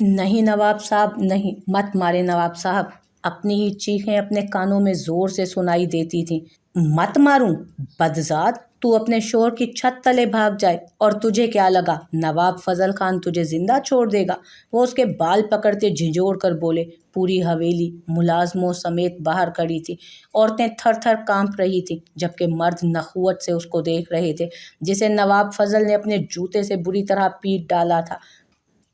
نہیں نواب صاحب نہیں، مت مارے نواب صاحب۔ اپنی ہی چیخیں اپنے کانوں میں زور سے سنائی دیتی تھیں۔ مت ماروں؟ بدذات، تو اپنے شوہر کی چھت تلے بھاگ جائے اور تجھے کیا لگا نواب فضل خان تجھے زندہ چھوڑ دے گا؟ وہ اس کے بال پکڑتے جھنجھوڑ کر بولے۔ پوری حویلی ملازموں سمیت باہر کھڑی تھی۔ عورتیں تھر تھر کانپ رہی تھیں، جبکہ مرد نخوت سے اس کو دیکھ رہے تھے جسے نواب فضل نے اپنے جوتے سے بری طرح پیٹ ڈالا تھا،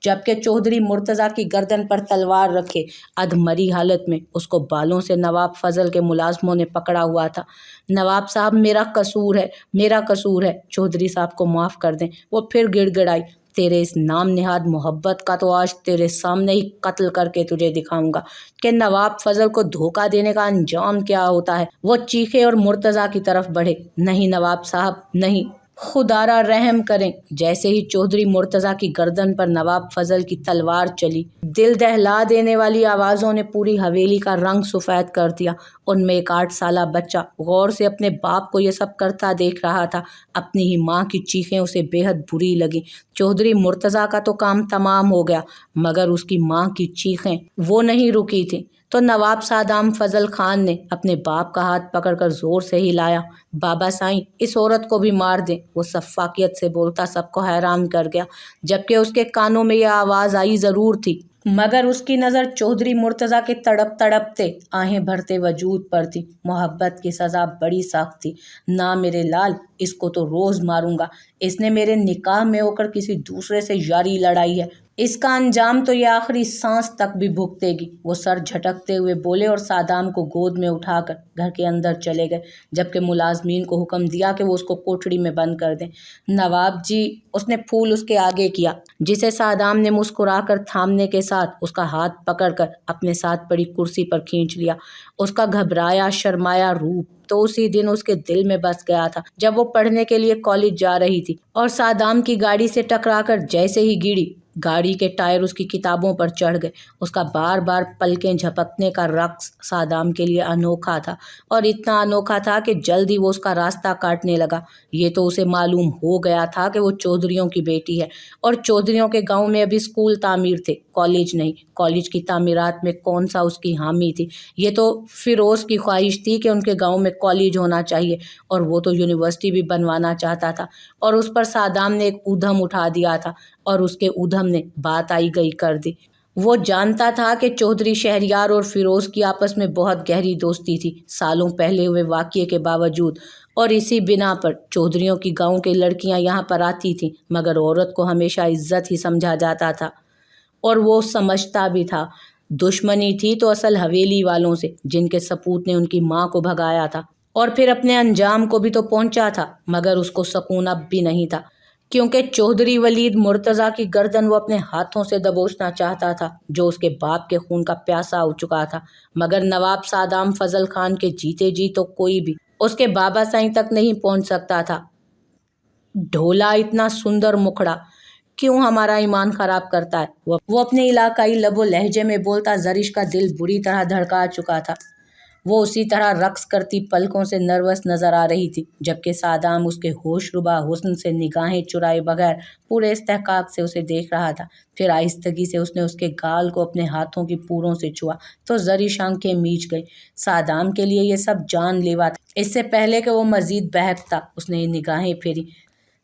جبکہ چودھری مرتضیٰ کی گردن پر تلوار رکھے ادھمری حالت میں اس کو بالوں سے نواب فضل کے ملازموں نے پکڑا ہوا تھا۔ نواب صاحب میرا قصور ہے، میرا قصور ہے، چودھری صاحب کو معاف کر دیں۔ وہ پھر گڑ گڑائی۔ تیرے اس نام نہاد محبت کا تو آج تیرے سامنے ہی قتل کر کے تجھے دکھاؤں گا کہ نواب فضل کو دھوکہ دینے کا انجام کیا ہوتا ہے۔ وہ چیخے اور مرتضیٰ کی طرف بڑھے۔ نہیں نواب صاحب نہیں، خدا را رحم کریں۔ جیسے ہی چودھری مرتضیٰ کی گردن پر نواب فضل کی تلوار چلی، دل دہلا دینے والی آوازوں نے پوری حویلی کا رنگ سفید کر دیا۔ ان میں ایک 8 سالہ بچہ غور سے اپنے باپ کو یہ سب کرتا دیکھ رہا تھا۔ اپنی ہی ماں کی چیخیں اسے بے حد بری لگیں۔ چودھری مرتضیٰ کا تو کام تمام ہو گیا، مگر اس کی ماں کی چیخیں وہ نہیں رکی تھیں۔ تو نواب سادام فضل خان نے اپنے باپ کا ہاتھ پکڑ کر زور سے ہلایا۔ بابا سائیں، اس عورت کو بھی مار دیں، وہ سفاکیت سے بولتا سب کو حیران کر گیا، جبکہ اس کے کانوں میں یہ آواز آئی ضرور تھی، مگر اس کی نظر چودھری مرتضیٰ کے تڑپ تڑپتے آہیں بھرتے وجود پر تھی۔ محبت کی سزا بڑی سخت تھی۔ نہ میرے لال، اس کو تو روز ماروں گا۔ اس نے میرے نکاح میں ہو کر کسی دوسرے سے یاری لڑائی ہے، اس کا انجام تو یہ آخری سانس تک بھی بھگتے گی۔ وہ سر جھٹکتے ہوئے بولے اور سادام کو گود میں اٹھا کر گھر کے اندر چلے گئے، جبکہ ملازمین کو حکم دیا کہ وہ اس کو کوٹڑی میں بند کر دیں۔ نواب جی، اس نے پھول اس کے آگے کیا، جسے سادام نے مسکرا کر تھامنے کے ساتھ اس کا ہاتھ پکڑ کر اپنے ساتھ پڑی کرسی پر کھینچ لیا۔ اس کا گھبرایا شرمایا روپ تو اسی دن اس کے دل میں بس گیا تھا، جب وہ پڑھنے کے لیے کالج جا رہی تھی اور سادام کی گاڑی سے ٹکرا کر جیسے ہی گری، گاڑی کے ٹائر اس کی کتابوں پر چڑھ گئے۔ اس کا بار بار پلکیں جھپکنے کا رقص سادام کے لیے انوکھا تھا، اور اتنا انوکھا تھا کہ جلد ہی وہ اس کا راستہ کاٹنے لگا۔ یہ تو اسے معلوم ہو گیا تھا کہ وہ چودھریوں کی بیٹی ہے، اور چودھریوں کے گاؤں میں ابھی اسکول تعمیر تھے، کالج نہیں۔ کالج کی تعمیرات میں کون سا اس کی حامی تھی؟ یہ تو فیروز کی خواہش تھی کہ ان کے گاؤں میں کالج ہونا چاہیے، اور وہ تو یونیورسٹی بھی بنوانا چاہتا تھا، اور اس پر سادام نے ایک ادھم اٹھا دیا تھا، اور اس کے ادھم نے بات آئی گئی کر دی۔ وہ جانتا تھا کہ چودھری شہریار اور فیروز کی آپس میں بہت گہری دوستی تھی، سالوں پہلے ہوئے واقعے کے باوجود، اور اسی بنا پر چودھریوں کی گاؤں کی لڑکیاں یہاں پر آتی تھیں، مگر عورت کو ہمیشہ عزت ہی سمجھا جاتا تھا، اور وہ سمجھتا بھی تھا۔ دشمنی تھی تو اصل حویلی والوں سے، جن کے سپوت نے ان کی ماں کو بھگایا تھا، اور پھر اپنے انجام کو بھی تو پہنچا تھا، مگر اس کو سکون اب بھی نہیں تھا، کیونکہ چودھری ولید مرتضیٰ کی گردن وہ اپنے ہاتھوں سے دبوچنا چاہتا تھا، جو اس کے باپ کے خون کا پیاسا ہو چکا تھا۔ مگر نواب سادام فضل خان کے جیتے جی تو کوئی بھی اس کے بابا سائیں تک نہیں پہنچ سکتا تھا۔ ڈھولا اتنا سندر مکھڑا کیوں ہمارا ایمان خراب کرتا ہے؟ وہ اپنے علاقائی لب و لہجے میں بولتا زرش کا دل بری طرح دھڑکا چکا تھا۔ وہ اسی طرح رقص کرتی پلکوں سے نروس نظر آ رہی تھی، جبکہ سادام اس کے ہوش ربا حسن سے نگاہیں چرائے بغیر پورے استحقاق سے اسے دیکھ رہا تھا۔ پھر آہستگی سے اس نے اس کے گال کو اپنے ہاتھوں کی پوروں سے چھوا تو زرش آنکھیں میچ گئی۔ سادام کے لیے یہ سب جان لیوا تھا۔ اس سے پہلے کہ وہ مزید بہکتا، اس نے نگاہیں پھیری۔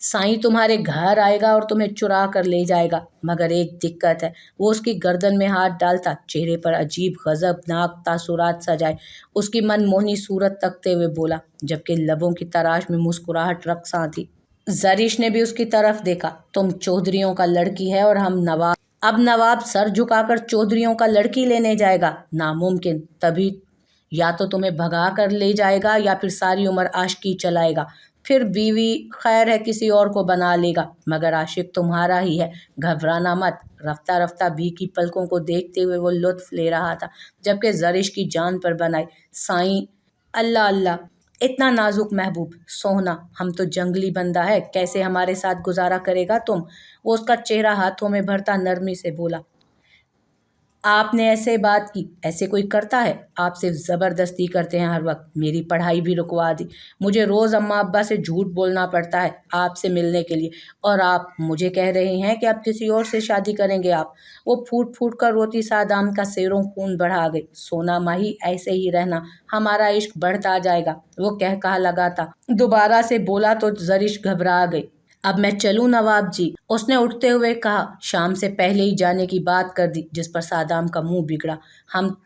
سائیں تمہارے گھر آئے گا اور تمہیں چرا کر لے جائے گا، مگر ایک دقت ہے۔ وہ اس کی گردن میں ہاتھ ڈالتا چہرے پر عجیب غضبناک تاثرات سجائے اس کی من موہنی صورت تکتے ہوئے بولا، جبکہ لبوں کی تراش میں مسکراہٹ رقصاں تھی۔ زرش نے بھی اس کی طرف دیکھا۔ تم چودھریوں کا لڑکی ہے اور ہم نواب۔ اب نواب سر جھکا کر چودھریوں کا لڑکی لینے جائے گا؟ ناممکن۔ تبھی یا تو تمہیں بھگا کر لے جائے گا یا پھر ساری عمر عاشقی چلائے گا، پھر بیوی خیر ہے کسی اور کو بنا لے گا، مگر عاشق تمہارا ہی ہے۔ گھبرانا مت۔ رفتہ رفتہ بھیگی پلکوں کو دیکھتے ہوئے وہ لطف لے رہا تھا، جبکہ زرش کی جان پر بن آئی۔ سائیں، اللہ اللہ، اتنا نازک محبوب، سوہنا، ہم تو جنگلی بندہ ہے، کیسے ہمارے ساتھ گزارا کرے گا تم؟ وہ اس کا چہرہ ہاتھوں میں بھرتا نرمی سے بولا۔ آپ نے ایسے بات کی، ایسے کوئی کرتا ہے؟ آپ صرف زبردستی کرتے ہیں ہر وقت، میری پڑھائی بھی رکوا دی، مجھے روز اماں ابا سے جھوٹ بولنا پڑتا ہے آپ سے ملنے کے لیے، اور آپ مجھے کہہ رہے ہیں کہ آپ کسی اور سے شادی کریں گے آپ۔ وہ پھوٹ پھوٹ کر روتی سادام کا سیروں خون بڑھا گئی۔ سونا ماہی ایسے ہی رہنا، ہمارا عشق بڑھتا جائے گا، وہ کہا لگا تھا۔ دوبارہ سے بولا تو زرش گھبرا گئی۔ اب میں چلوں نواب جی، اس نے اٹھتے ہوئے کہا۔ شام سے پہلے ہی جانے کی بات کر دی، جس پر سادام کا منہ بگڑا۔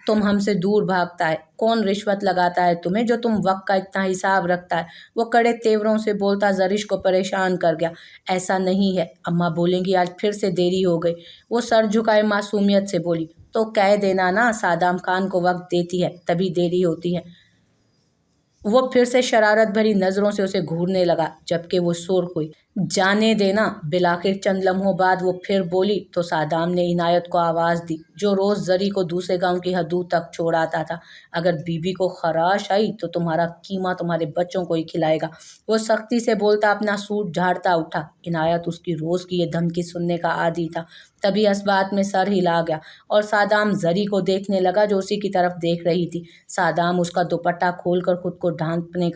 تم ہم سے دور بھاگتا ہے، کون رشوت لگاتا ہے تمہیں جو تم وقت کا اتنا حساب رکھتا ہے؟ وہ کڑے تیوروں سے بولتا زرش کو پریشان کر گیا۔ ایسا نہیں ہے، اماں بولیں گی آج پھر سے دیری ہو گئی۔ وہ سر جھکائے معصومیت سے بولی۔ تو کہہ دینا نا سادام خان کو وقت دیتی ہے تبھی دیری ہوتی ہے۔ وہ پھر سے شرارت بھری نظروں سے اسے گھورنے لگا، جبکہ وہ سرخ ہوئی۔ جانے دینا۔ بالآخر چند لمحوں بعد وہ پھر بولی تو سادام نے عنایت کو آواز دی، جو روز زری کو دوسرے گاؤں کی حدود تک چھوڑ آتا تھا۔ اگر بی بی کو خراش آئی تو تمہارا قیمہ تمہارے بچوں کو ہی کھلائے گا۔ وہ سختی سے بولتا اپنا سوٹ جھاڑتا اٹھا۔ عنایت اس کی روز کی یہ دھمکی سننے کا عادی تھا۔ تبھی اس بات میں سر ہلا گیا اور سادام زری کو دیکھنے لگا جو اسی کی طرف دیکھ رہی تھی۔ سادام اس کے دوپٹہ کھول کر خود کو ڈھانپنے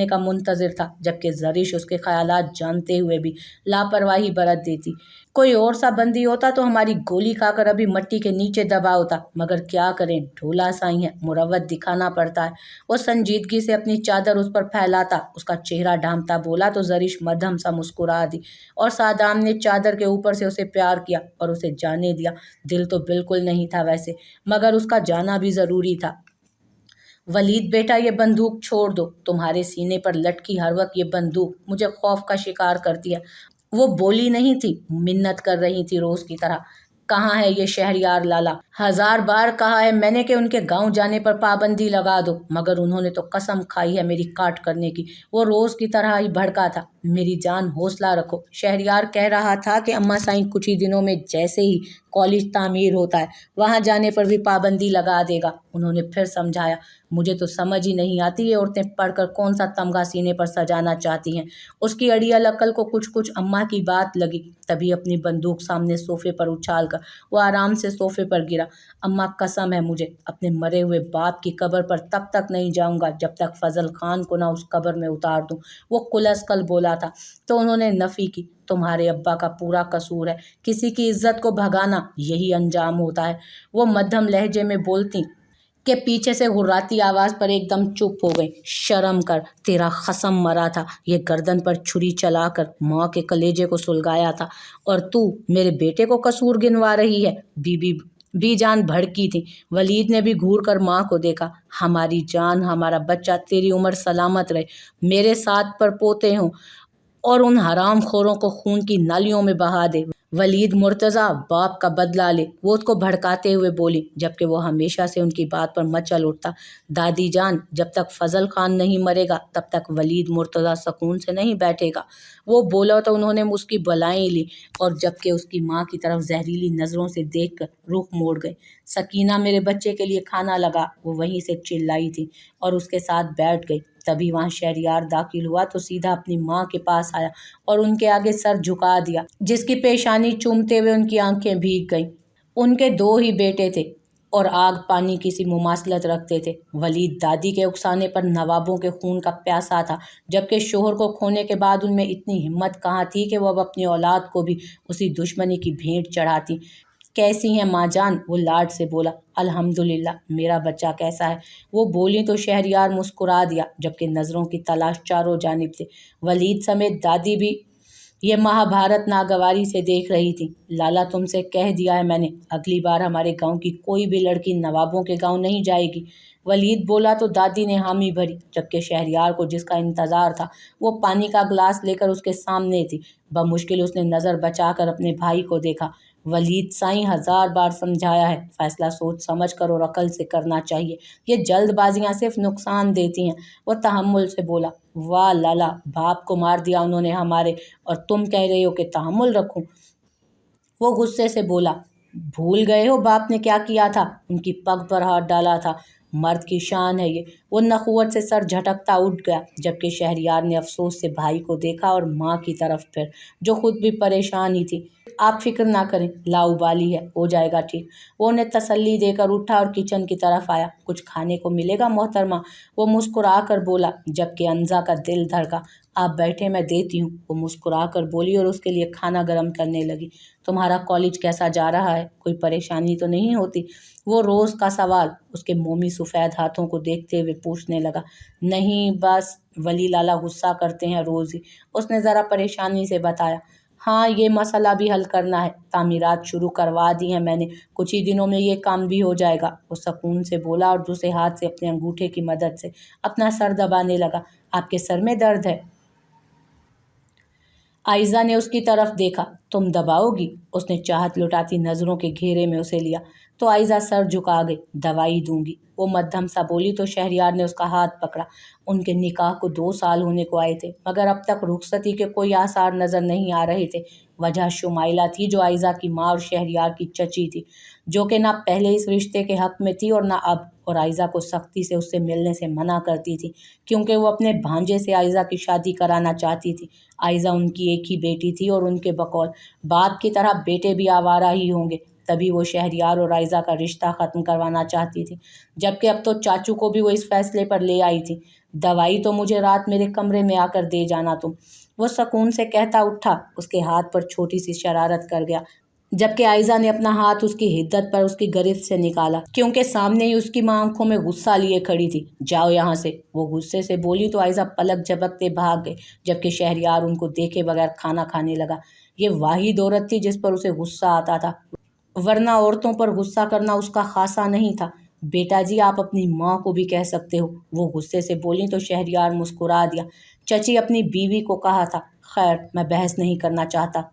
کا منتظر تھا، جبکہ زرش اس کے خیالات جانتے ہوئے بھی لاپرواہی برت دیتی۔ کوئی اور سا بندی ہوتا تو ہماری گولی کھا کر ابھی مٹی کے نیچے دبا ہوتا، مگر کیا کریں، ڈھولا سائی ہے، مروت دکھانا پڑتا ہے۔ وہ سنجیدگی سے اپنی چادر اس پر پھیلاتا، اس کا چہرہ ڈھانپتا بولا تو زرش مدھم سا مسکرا دی، اور سادام نے چادر کے اوپر سے اسے پیار کیا اور اسے جانے دیا۔ دل تو بالکل نہیں تھا ویسے، مگر اس کا جانا بھی ضروری تھا۔ ولید بیٹا یہ بندوق چھوڑ دو، تمہارے سینے پر لٹکی ہر وقت یہ بندوق مجھے خوف کا شکار کرتی ہے۔ وہ بولی نہیں تھی، منت کر رہی تھی روز کی طرح۔ کہاں ہے یہ شہریار لالا؟ 1000 بار کہا ہے میں نے کہ ان کے گاؤں جانے پر پابندی لگا دو، مگر انہوں نے تو قسم کھائی ہے میری کاٹ کرنے کی۔ وہ روز کی طرح ہی بھڑکا تھا۔ میری جان حوصلہ رکھو، شہریار کہہ رہا تھا کہ اماں سائیں کچھ ہی دنوں میں جیسے ہی کالج تعمیر ہوتا ہے وہاں جانے پر بھی پابندی لگا دے گا۔ انہوں نے پھر سمجھایا، مجھے تو سمجھ ہی نہیں آتی یہ عورتیں پڑھ کر کون سا تمغہ سینے پر سجانا چاہتی ہیں۔ اس کی اڑیل عقل کو کچھ اماں کی بات لگی، تبھی اپنی بندوق سامنے صوفے پر اچھال کر وہ آرام سے صوفے پر گرا۔ اماں قسم ہے مجھے، اپنے مرے ہوئے باپ کی قبر پر تب تک نہیں جاؤں گا جب تک فضل خان کو نہ اس قبر میں اتار دوں۔ وہ کلس کل بولا تھا تو انہوں نے نفی کی، تمہارے ابا کا پورا قصور ہے، کسی کی عزت کو بھگانا یہی انجام ہوتا ہے۔ وہ مدھم لہجے میں بولتی کہ پیچھے سے غراتی آواز پر ایک دم چپ ہو گئی۔ شرم کر، تیرا خصم مرا تھا، یہ گردن پر چھری چلا کر ماں کے کلیجے کو سلگایا تھا، اور تو میرے بیٹے کو قصور گنوا رہی ہے۔ بی جان بھڑکی تھی۔ ولید نے بھی گھور کر ماں کو دیکھا۔ ہماری جان، ہمارا بچہ، تیری عمر سلامت رہے، میرے ساتھ پر پوتے ہوں اور ان حرام خوروں کو خون کی نالیوں میں بہا دے۔ ولید مرتضیٰ باپ کا بدلہ لے، وہ اس کو بھڑکاتے ہوئے بولی، جبکہ وہ ہمیشہ سے ان کی بات پر مچل اٹھتا۔ دادی جان، جب تک فضل خان نہیں مرے گا تب تک ولید مرتضیٰ سکون سے نہیں بیٹھے گا۔ وہ بولا تو انہوں نے اس کی بلائیں لی، اور جبکہ اس کی ماں کی طرف زہریلی نظروں سے دیکھ کر رخ موڑ گئی۔ سکینہ میرے بچے کے لیے کھانا لگا، وہ وہیں سے چلائی تھی اور اس کے ساتھ بیٹھ گئی۔ تبھی وہاں شہریار داخل ہوا تو سیدھا اپنی ماں کے پاس آیا اور ان کے آگے سر جھکا دیا، جس کی پیشانی چومتے ہوئے ان کی آنکھیں بھیگ گئیں۔ ان کے 2 ہی بیٹے تھے اور آگ پانی کی سی مماثلت رکھتے تھے۔ ولید دادی کے اکسانے پر نوابوں کے خون کا پیاسا تھا، جبکہ شوہر کو کھونے کے بعد ان میں اتنی ہمت کہاں تھی کہ وہ اب اپنی اولاد کو بھی اسی دشمنی کی بھیٹ چڑھاتی۔ کیسی ہیں ماں جان؟ وہ لاڈ سے بولا۔ الحمدللہ، میرا بچہ کیسا ہے؟ وہ بولی تو شہریار مسکرا دیا، جبکہ نظروں کی تلاش چاروں جانب تھی۔ ولید سمیت دادی بھی یہ مہابھارت ناگواری سے دیکھ رہی تھی۔ لالا تم سے کہہ دیا ہے میں نے، اگلی بار ہمارے گاؤں کی کوئی بھی لڑکی نوابوں کے گاؤں نہیں جائے گی۔ ولید بولا تو دادی نے حامی بھری، جبکہ شہریار کو جس کا انتظار تھا وہ پانی کا گلاس لے کر اس کے سامنے تھی۔ بمشکل اس نے نظر بچا کر اپنے بھائی کو دیکھا۔ ولید سائیں 1000 بار سمجھایا ہے، فیصلہ سوچ سمجھ کر اور عقل سے کرنا چاہیے، یہ جلد بازیاں صرف نقصان دیتی ہیں۔ وہ تحمل سے بولا۔ واہ لالا، باپ کو مار دیا انہوں نے ہمارے، اور تم کہہ رہے ہو کہ تحمل رکھوں؟ وہ غصے سے بولا۔ بھول گئے ہو باپ نے کیا کیا تھا؟ ان کی پگ پر ہاتھ ڈالا تھا۔ مرد کی شان ہے یہ، वो नखुवत से सर झटकता उठ गया, जबकि शहरयार ने अफसोस से भाई को देखा और माँ की तरफ फिर, जो खुद भी परेशान ही थी। आप फिक्र ना करें, लाउबाली है, हो जाएगा ठीक। वो उन्हें तसल्ली देकर उठा और किचन की तरफ आया। कुछ खाने को मिलेगा मोहतरमा? वो मुस्कुरा कर बोला, जबकि अंजा का दिल धड़का। आप बैठे, मैं देती हूँ, वो मुस्कुरा कर बोली और उसके लिए खाना गर्म करने लगी। तुम्हारा कॉलेज कैसा जा रहा है? कोई परेशानी तो नहीं होती? वो रोज़ का सवाल उसके मोमी सफ़ेद हाथों को देखते हुए पूछने लगा। नहीं, बस वली लाला गुस्सा करते हैं रोज़ ही, उसने ज़रा परेशानी से बताया। हाँ, ये मसला भी हल करना है, तामीरात शुरू करवा दी हैं मैंने, कुछ ही दिनों में ये काम भी हो जाएगा, वो सुकून से बोला और दूसरे हाथ से अपने अंगूठे की मदद से अपना सर दबाने लगा। आपके सर में दर्द है? आयज़ा ने उसकी तरफ देखा। तुम दबाओगी? उसने चाहत लुटाती नज़रों के घेरे में उसे लिया तो आयज़ा सर झुका गई। दवाई दूंगी, वो मध्यम सा बोली तो शहरयार ने उसका हाथ पकड़ा। उनके निकाह को 2 साल होने को आए थे, मगर अब तक रुखसती के कोई आसार नज़र नहीं आ रहे थे। वजह शुमाइला थी, जो आयज़ा की माँ और शहरयार की चची थी, जो कि ना पहले इस रिश्ते के हक़ में थी और ना अब, और आयज़ा को सख्ती से उससे मिलने से मना करती थी, क्योंकि वो अपने भांजे से आयज़ा की शादी कराना चाहती थी। आयज़ा उनकी एक ही बेटी थी और उनके बकौल बाप की तरह बेटे भी आवारा ही होंगे, तभी वो शहरयार और आयज़ा का रिश्ता ख़त्म करवाना चाहती थी। जबकि अब तो चाचू को भी वो इस फैसले पर ले आई थी। दवाई तो मुझे रात मेरे कमरे में आकर दे जाना तुम, वो सुकून से कहता उठा, उसके हाथ पर छोटी सी शरारत कर गया। जबकि आयज़ा ने अपना हाथ उसकी हिद्दत पर उसकी गिरफ्त से निकाला, क्योंकि सामने ही उसकी माँ आंखों में गुस्सा लिए खड़ी थी। जाओ यहाँ से, वो गुस्से से बोली तो आयज़ा पलक झपकते भाग गए, जबकि शहरयार उनको देखे बगैर खाना खाने लगा। ये वाहिद औरत थी जिस पर उसे गुस्सा आता था, वरना औरतों पर गुस्सा करना उसका खासा नहीं था। बेटा जी, आप अपनी माँ को भी कह सकते हो, वो गुस्से से बोली तो शहरयार मुस्कुरा दिया। चची अपनी बीवी को कहा था। खैर, मैं बहस नहीं करना चाहता,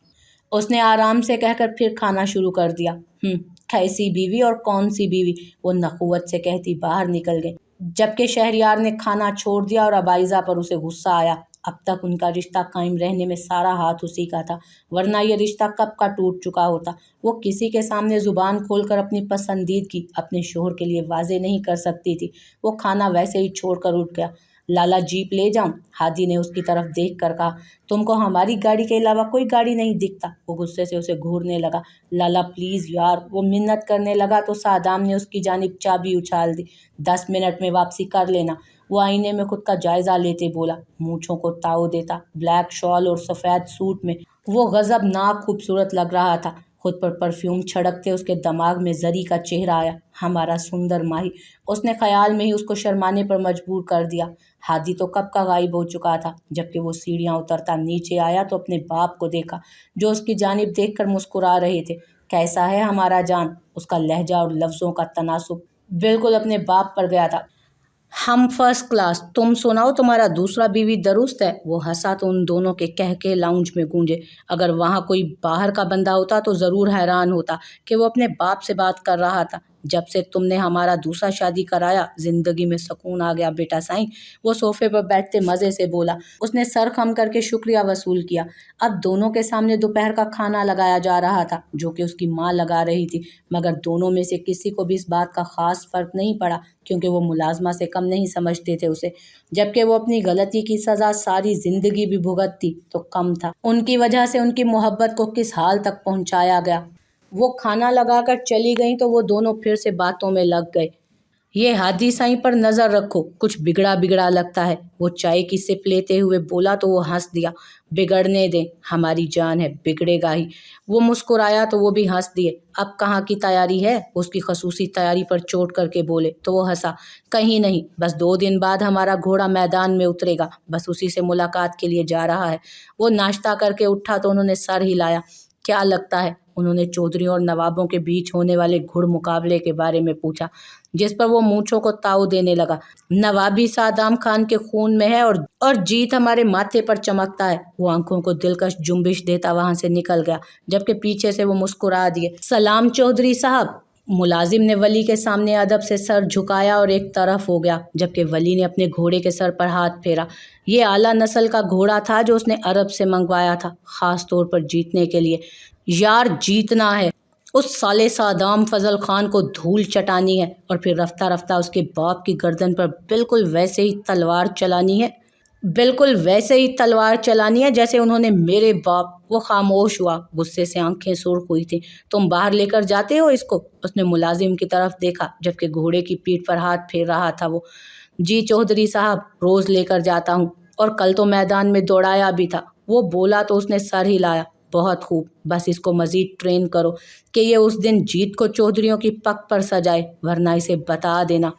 उसने आराम से कहकर फिर खाना शुरू कर दिया। कैसी बीवी और कौन सी बीवी, वो नखुवत से कहती बाहर निकल गई, जबकि शहरयार ने खाना छोड़ दिया और अब आयज़ा पर उसे गुस्सा आया। अब तक उनका रिश्ता कायम रहने में सारा हाथ उसी का था, वरना यह रिश्ता कब का टूट चुका होता। वो किसी के सामने ज़ुबान खोलकर अपनी पसंदीदगी अपने शोहर के लिए वाजे नहीं कर सकती थी। वो खाना वैसे ही छोड़कर उठ गया। लाला, जीप ले जाऊं? हादी ने उसकी तरफ देख कर कहा। तुमको हमारी गाड़ी के अलावा कोई गाड़ी नहीं दिखता? वो गुस्से से उसे घूरने लगा। लाला प्लीज़ यार, वो मिन्नत करने लगा तो सादाम ने उसकी जानिब चाबी उछाल दी। 10 मिनट में वापसी कर लेना, वो आईने में खुद का जायज़ा लेते बोला। मूँछों को ताव देता, ब्लैक शॉल और सफ़ेद सूट में वो गज़बनाक खूबसूरत लग रहा था। खुद पर परफ्यूम छिड़कते उसके दिमाग में जरी का चेहरा आया। हमारा सुंदर माही, उसने ख्याल में ही उसको शर्माने पर मजबूर कर दिया। हादी तो कब का गायब हो चुका था। जबकि वो सीढ़ियाँ उतरता नीचे आया तो अपने बाप को देखा, जो उसकी जानिब देखकर मुस्कुरा रहे थे। कैसा है हमारा जान? उसका लहजा और लफ्ज़ों का तनासुब बिल्कुल अपने बाप पर गया था। हम फर्स्ट क्लास, तुम सुनाओ, तुम्हारा दूसरा बीवी दुरुस्त है? वो हंसा तो उन दोनों के कह के लाउंज में गूंजे। अगर वहाँ कोई बाहर का बंदा होता तो ज़रूर हैरान होता कि वो अपने बाप से बात कर रहा था। जब से तुमने हमारा दूसरा शादी कराया, जिंदगी में सुकून आ गया बेटा साईं, वो सोफे पर बैठते मज़े से बोला। उसने सर खम करके शुक्रिया वसूल किया। अब दोनों के सामने दोपहर का खाना लगाया जा रहा था, जो कि उसकी माँ लगा रही थी, मगर दोनों में से किसी को भी इस बात का ख़ास फ़र्क नहीं पड़ा, क्योंकि वो मुलाजमा से कम नहीं समझते थे उसे। जबकि वो अपनी गलती की सज़ा सारी ज़िंदगी भी भुगतती तो कम था। उनकी वजह से उनकी मोहब्बत को किस हाल तक पहुंचाया गया। वो खाना लगाकर चली गईं तो वो दोनों फिर से बातों में लग गए। ये हादी साईं पर नज़र रखो, कुछ बिगड़ा बिगड़ा लगता है, वो चाय की सिप लेते हुए बोला तो वो हंस दिया। बिगड़ने दें, हमारी जान है, बिगड़ेगा ही। वो मुस्कुराया तो वो भी हंस दिए। अब कहाँ की तैयारी है? उसकी खसूसी तैयारी पर चोट करके बोले तो वो हंसा। कहीं नहीं, बस 2 दिन बाद हमारा घोड़ा मैदान में उतरेगा, बस उसी से मुलाकात के लिए जा रहा है। वो नाश्ता करके उठा तो उन्होंने सर हिलाया। क्या लगता है? उन्होंने चौधरियों और नवाबों के बीच होने वाले घुड़ मुकाबले के बारे में पूछा, जिस पर वो मूंछों को ताव देने लगा। नवाबी सादाम खान के खून में है और जीत हमारे माथे पर चमकता है। वो आंखों को दिलकश जुम्बिश देता वहां से निकल गया, जबकि पीछे से वो मुस्कुरा दिए। सलाम चौधरी साहब। मुलाजिम ने वली के सामने अदब से सर झुकाया और एक तरफ हो गया, जबकि वली ने अपने घोड़े के सर पर हाथ फेरा। ये आला नस्ल का घोड़ा था जो उसने अरब से मंगवाया था, खास तौर पर जीतने के लिए। यार जीतना है, उस साले सादाम फजल खान को धूल चटानी है और फिर रफ्ता रफ्ता उसके बाप की गर्दन पर बिल्कुल वैसे ही तलवार चलानी है जैसे उन्होंने मेरे बाप। वो खामोश हुआ, गुस्से से आंखें सुर्ख हुई थी। तुम बाहर लेकर जाते हो इसको? उसने मुलाजिम की तरफ देखा जबकि घोड़े की पीठ पर हाथ फेर रहा था वो। जी चौधरी साहब, रोज लेकर जाता हूँ, और कल तो मैदान में दौड़ाया भी था। वो बोला तो उसने सर हिलाया। बहुत खूब, बस इसको मजीद ट्रेन करो कि ये उस दिन जीत को चौधरियों की पग पर सजाए, वरना इसे बता देना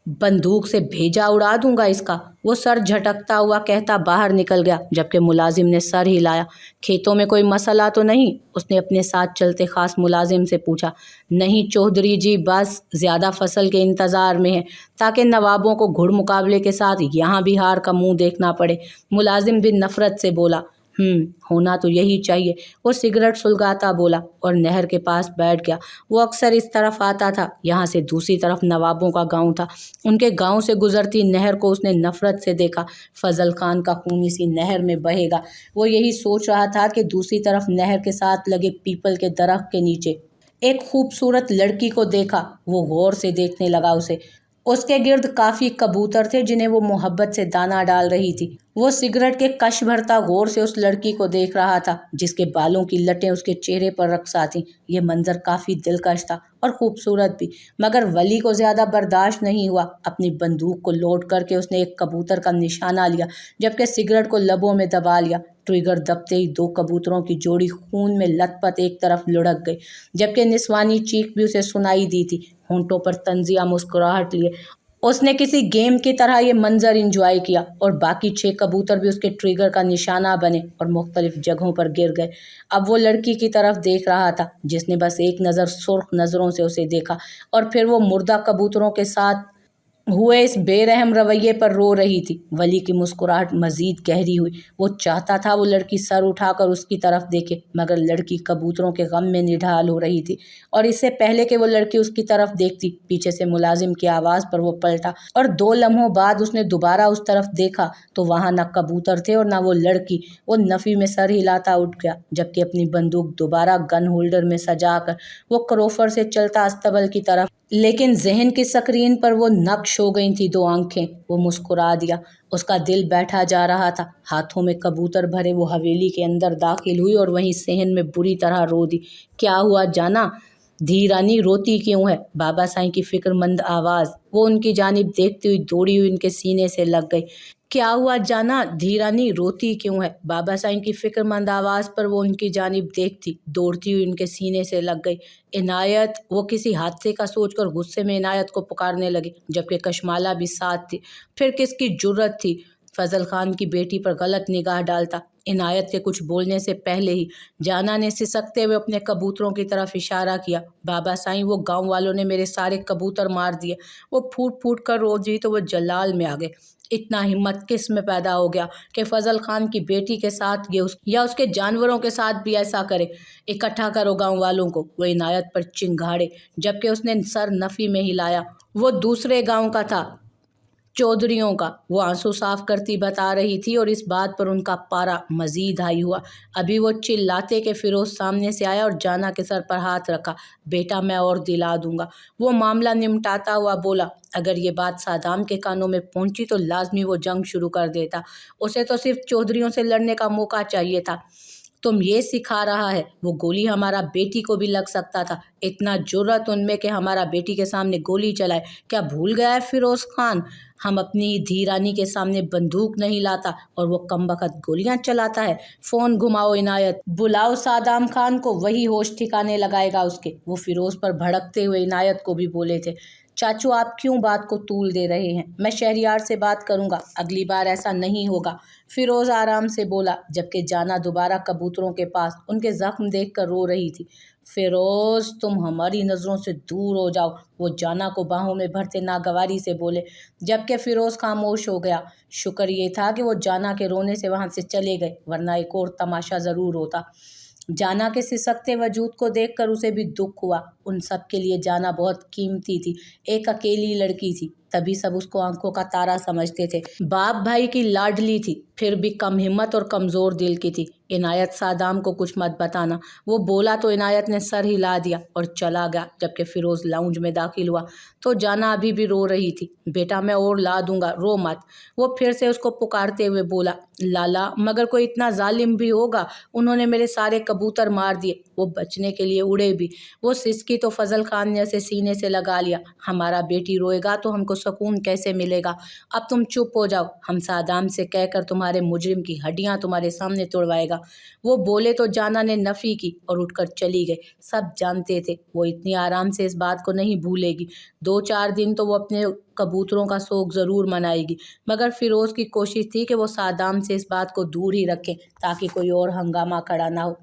बंदूक से भेजा उड़ा दूंगा इसका। वो सर झटकता हुआ कहता बाहर निकल गया जबकि मुलाजिम ने सर हिलाया। खेतों में कोई मसला तो नहीं? उसने अपने साथ चलते खास मुलाजिम से पूछा। नहीं चौधरी जी, बस ज़्यादा फसल के इंतज़ार में है ताकि नवाबों को घुड़ मुकाबले के साथ यहाँ भी हार का मुंह देखना पड़े। मुलाजिम भी नफरत से बोला। होना तो यही चाहिए। वो सिगरेट सुलगाता बोला और नहर के पास बैठ गया। वो अक्सर इस तरफ आता था। यहाँ से दूसरी तरफ नवाबों का गांव था। उनके गांव से गुजरती नहर को उसने नफरत से देखा। फजल खान का खून इसी नहर में बहेगा। वो यही सोच रहा था कि दूसरी तरफ नहर के साथ लगे पीपल के दरख्त के नीचे एक खूबसूरत लड़की को देखा। वो गौर से देखने लगा उसे। उसके गिर्द काफी कबूतर थे जिन्हें वो मोहब्बत से दाना डाल रही थी। वो सिगरेट के कश भरता गौर से उस लड़की को देख रहा था जिसके बालों की लटें उसके चेहरे पर रक्सा थीं। ये मंजर काफी दिलकश था और खूबसूरत भी, मगर वली को ज्यादा बर्दाश्त नहीं हुआ। अपनी बंदूक को लोड करके उसने एक कबूतर का निशाना लिया जबकि सिगरेट को लबों में दबा लिया। ट्रिगर दबते ही दो कबूतरों की जोड़ी खून में लथपथ एक तरफ लुढ़क गई जबकि निस्वानी चीख भी उसे सुनाई दी थी। होंठों पर तंजिया मुस्कुराहट लिए उसने किसी गेम की तरह ये मंजर इंजॉय किया और बाकी 6 कबूतर भी उसके ट्रिगर का निशाना बने और मुख्तलिफ जगहों पर गिर गए। अब वो लड़की की तरफ देख रहा था जिसने बस एक नज़र सुर्ख नज़रों से उसे देखा और फिर वो मुर्दा कबूतरों के साथ हुए इस बेरहम रवैये पर रो रही थी। वली की मुस्कुराहट मजीद गहरी हुई। वो चाहता था वो लड़की सर उठाकर उसकी तरफ देखे, मगर लड़की कबूतरों के गम में निढाल हो रही थी। और इससे पहले कि वो लड़की उसकी तरफ देखती, पीछे से मुलाजिम की आवाज़ पर वो पलटा और 2 लम्हों बाद उसने दोबारा उस तरफ देखा तो वहाँ न कबूतर थे और न वो लड़की। वो नफ़ी में सर हिलाता उठ गया जबकि अपनी बंदूक दोबारा गन होल्डर में सजाकर वो क्रोफर से चलता अस्तबल की तरफ, लेकिन जहन की स्क्रीन पर वो नक्श हो गई थी 2 आंखें। वो मुस्कुरा दिया। उसका दिल बैठा जा रहा था। हाथों में कबूतर भरे वो हवेली के अंदर दाखिल हुई और वहीं सहन में बुरी तरह रो दी। क्या हुआ जाना? धी रानी रोती क्यों है? बाबा साईं की फिक्रमंद आवाज़। वो उनकी जानिब देखती हुई दौड़ी हुई उनके सीने से लग गई। क्या हुआ जाना? धी रानी रोती क्यों है? बाबा साईं की फिक्रमंद आवाज़ पर वो उनकी जानिब देखती, दौड़ती हुई उनके सीने से लग गई। इनायत! वो किसी हादसे का सोचकर गुस्से में इनायत को पुकारने लगी जबकि कशमाला भी साथ थी। फिर किसकी जुर्रत थी फजल खान की बेटी पर गलत निगाह डालता? इनायत के कुछ बोलने से पहले ही जाना ने सिसकते हुए अपने कबूतरों की तरफ इशारा किया। बाबा साईं, वो गांव वालों ने मेरे सारे कबूतर मार दिए। वो फूट फूट कर रो दी तो वो जलाल में आ गए। इतना हिम्मत किस में पैदा हो गया कि फजल खान की बेटी के साथ या उसके जानवरों के साथ भी ऐसा करे? इकट्ठा करो गांव वालों को। वो इनायत पर चिंगाड़े जबकि उसने सर नफी में हिलाया। वो दूसरे गांव का था, चौधरियों का। वो आंसू साफ करती बता रही थी और इस बात पर उनका पारा मजीद हाई हुआ। अभी वो चिल्लाते कि फिरोज सामने से आया और जाना के सर पर हाथ रखा। बेटा, मैं और दिला दूंगा। वो मामला निमटाता हुआ बोला। अगर ये बात सादाम के कानों में पहुंची तो लाजमी वो जंग शुरू कर देता। उसे तो सिर्फ चौधरियों से लड़ने का मौका चाहिए था। तुम ये सिखा रहा है? वो गोली हमारा बेटी को भी लग सकता था। इतना जुर्रत उनमें कि हमारा बेटी के सामने गोली चलाए। क्या भूल गया है फिरोज खान? हम अपनी ही धी रानी के सामने बंदूक नहीं लाता और वो कमबख्त गोलियां चलाता है। फ़ोन घुमाओ इनायत, बुलाओ सादाम खान को, वही होश ठिकाने लगाएगा उसके। वो फिरोज पर भड़कते हुए इनायत को भी बोले थे। चाचू, आप क्यों बात को तूल दे रहे हैं? मैं शहरियार से बात करूंगा, अगली बार ऐसा नहीं होगा। फिरोज आराम से बोला जबकि जाना दोबारा कबूतरों के पास उनके जख्म देखकर रो रही थी। फिरोज, तुम हमारी नज़रों से दूर हो जाओ। वो जाना को बाहों में भरते नागवारी से बोले जबकि फिरोज खामोश हो गया। शुक्र ये था कि वो जाना के रोने से वहां से चले गए, वरना एक और तमाशा ज़रूर होता। जाना के सिसकते वजूद को देखकर उसे भी दुख हुआ। उन सब के लिए जाना बहुत कीमती थी। एक अकेली लड़की थी। तभी सब उसको आंखों का तारा समझते थे। बाप भाई की लाडली थी, फिर भी कम हिम्मत और कमज़ोर दिल की थी। इनायत सादाम को कुछ मत बताना। वो बोला तो इनायत ने सर हिला दिया और चला गया। जबकि फिरोज़ लाउंज में दाखिल हुआ तो जाना अभी भी रो रही थी। बेटा मैं और ला दूंगा, रो मत। वो फिर से उसको पुकारते हुए बोला, लाला मगर कोई इतना जालिम भी होगा, उन्होंने मेरे सारे कबूतर मार दिए। वो बचने के लिए उड़े भी। वो सिसकी तो फजल खान ने उसे सीने से लगा लिया। हमारा बेटी रोएगा तो हमको सुकून कैसे मिलेगा? अब तुम चुप हो जाओ, हम सादाम से कहकर तुम्हारे मुजरिम की हड्डियां तुम्हारे सामने तोड़वाएगा। वो बोले तो जाना ने नफ़ी की और उठकर चली गई। सब जानते थे वो इतनी आराम से इस बात को नहीं भूलेगी। 2-4 दिन तो वो अपने कबूतरों का शौक ज़रूर मनाएगी, मगर फिरोज़ की कोशिश थी कि वो सादाम से इस बात को दूर ही रखें ताकि कोई और हंगामा खड़ा ना हो।